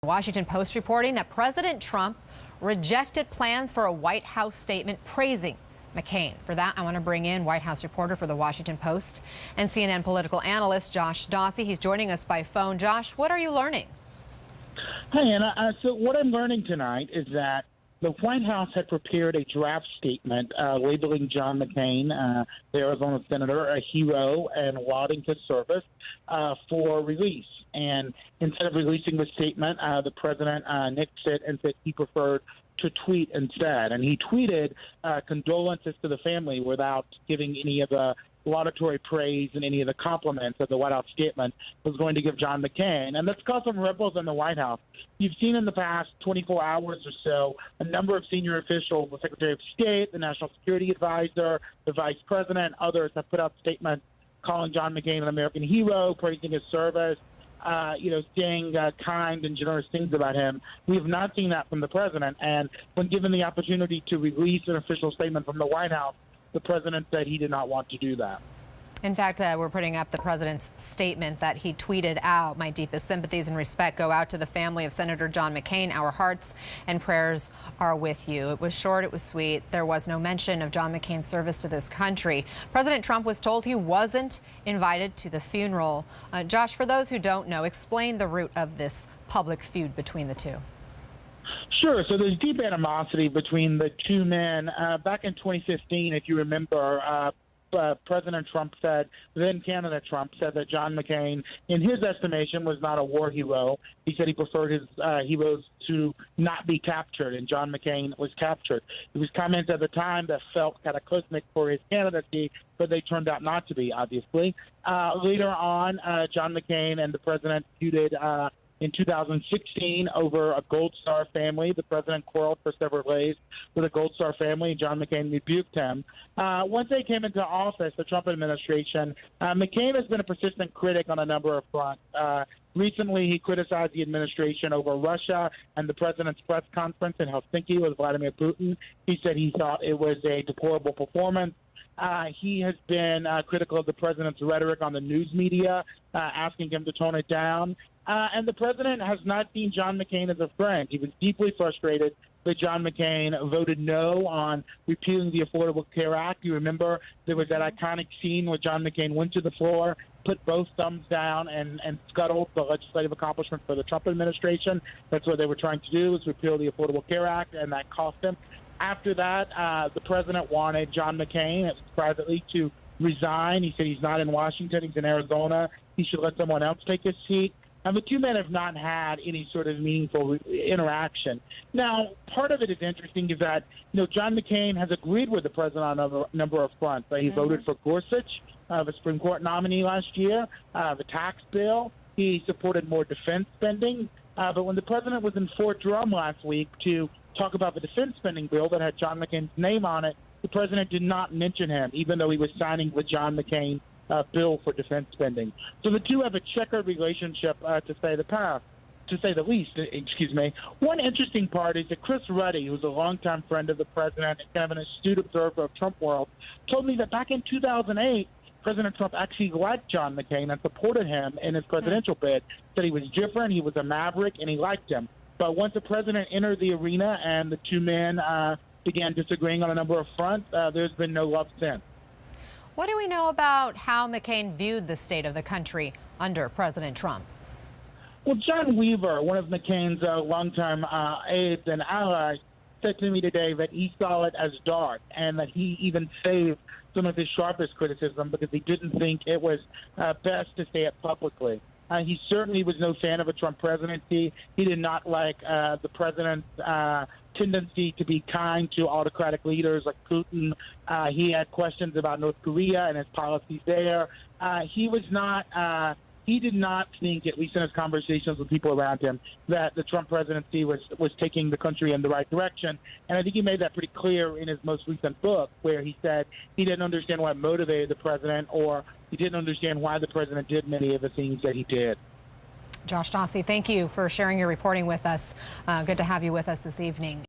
Washington Post reporting that President Trump rejected plans for a White House statement praising McCain. For that, I want to bring in White House reporter for the Washington Post and CNN political analyst Josh Dawsey. He's joining us by phone. Josh, what are you learning? Hi, Anna. So what I'm learning tonight is that the White House had prepared a draft statement labeling John McCain, the Arizona senator, a hero and lauding his service for release. And instead of releasing the statement, the president nixed it and said he preferred to tweet instead. And he tweeted condolences to the family without giving any of the laudatory praise and any of the compliments that the White House statement was going to give John McCain. And that's caused some ripples in the White House. You've seen in the past 24 hours or so a number of senior officials, the Secretary of State, the National Security Advisor, the Vice President, others have put out statements calling John McCain an American hero, praising his service, saying kind and generous things about him. We have not seen that from the president. And when given the opportunity to release an official statement from the White House, the president said he did not want to do that. In fact, we're putting up the president's statement that he tweeted out. My deepest sympathies and respect go out to the family of Senator John McCain. Our hearts and prayers are with you. It was short, it was sweet. There was no mention of John McCain's service to this country. President Trump was told he wasn't invited to the funeral. Josh, for those who don't know, explain the root of this public feud between the two. Sure. So there's deep animosity between the two men. Back in 2015, if you remember, President Trump said, then candidate Trump said that John McCain, in his estimation, was not a war hero. He said he preferred his heroes to not be captured, and John McCain was captured. It was comments at the time that felt cataclysmic for his candidacy, but they turned out not to be, obviously. Later on, John McCain and the president feuded in 2016 over a Gold Star family. The president quarreled for several days with a Gold Star family, and John McCain rebuked him. Once they came into office, the Trump administration, McCain has been a persistent critic on a number of fronts. Recently, he criticized the administration over Russia and the president's press conference in Helsinki with Vladimir Putin. He said he thought it was a deplorable performance. He has been critical of the president's rhetoric on the news media, asking him to tone it down. And the president has not seen John McCain as a friend. He was deeply frustrated that John McCain voted no on repealing the Affordable Care Act. You remember there was that iconic scene where John McCain went to the floor, put both thumbs down, and scuttled the legislative accomplishment for the Trump administration. That's what they were trying to do, was repeal the Affordable Care Act, and that cost him. After that, the president wanted John McCain privately to resign. He said he's not in Washington, he's in Arizona. He should let someone else take his seat. And the two men have not had any sort of meaningful interaction. Now, part of it is interesting is that, John McCain has agreed with the president on a number of fronts. He voted for Gorsuch, the Supreme Court nominee last year, the tax bill. He supported more defense spending. But when the president was in Fort Drum last week to talk about the defense spending bill that had John McCain's name on it, the president did not mention him, even though he was signing the John McCain bill for defense spending. So the two have a checkered relationship, to say the least. Excuse me. One interesting part is that Chris Ruddy, who's a longtime friend of the president and kind of an astute observer of Trump world, told me that back in 2008, President Trump actually liked John McCain and supported him in his presidential bid. Said he was different, he was a maverick, and he liked him. But once the president entered the arena and the two men began disagreeing on a number of fronts, there's been no love since. What do we know about how McCain viewed the state of the country under President Trump? Well, John Weaver, one of McCain's longtime aides and allies, said to me today that he saw it as dark and that he even saved some of his sharpest criticism because he didn't think it was best to say it publicly. He certainly was no fan of a Trump presidency. He did not like the president's tendency to be kind to autocratic leaders like Putin. He had questions about North Korea and his policies there. He did not think, at least in his conversations with people around him, that the Trump presidency was taking the country in the right direction. And I think he made that pretty clear in his most recent book, where he said he didn't understand what motivated the president, or he didn't understand why the president did many of the things that he did. Josh Dawsey, thank you for sharing your reporting with us. Good to have you with us this evening.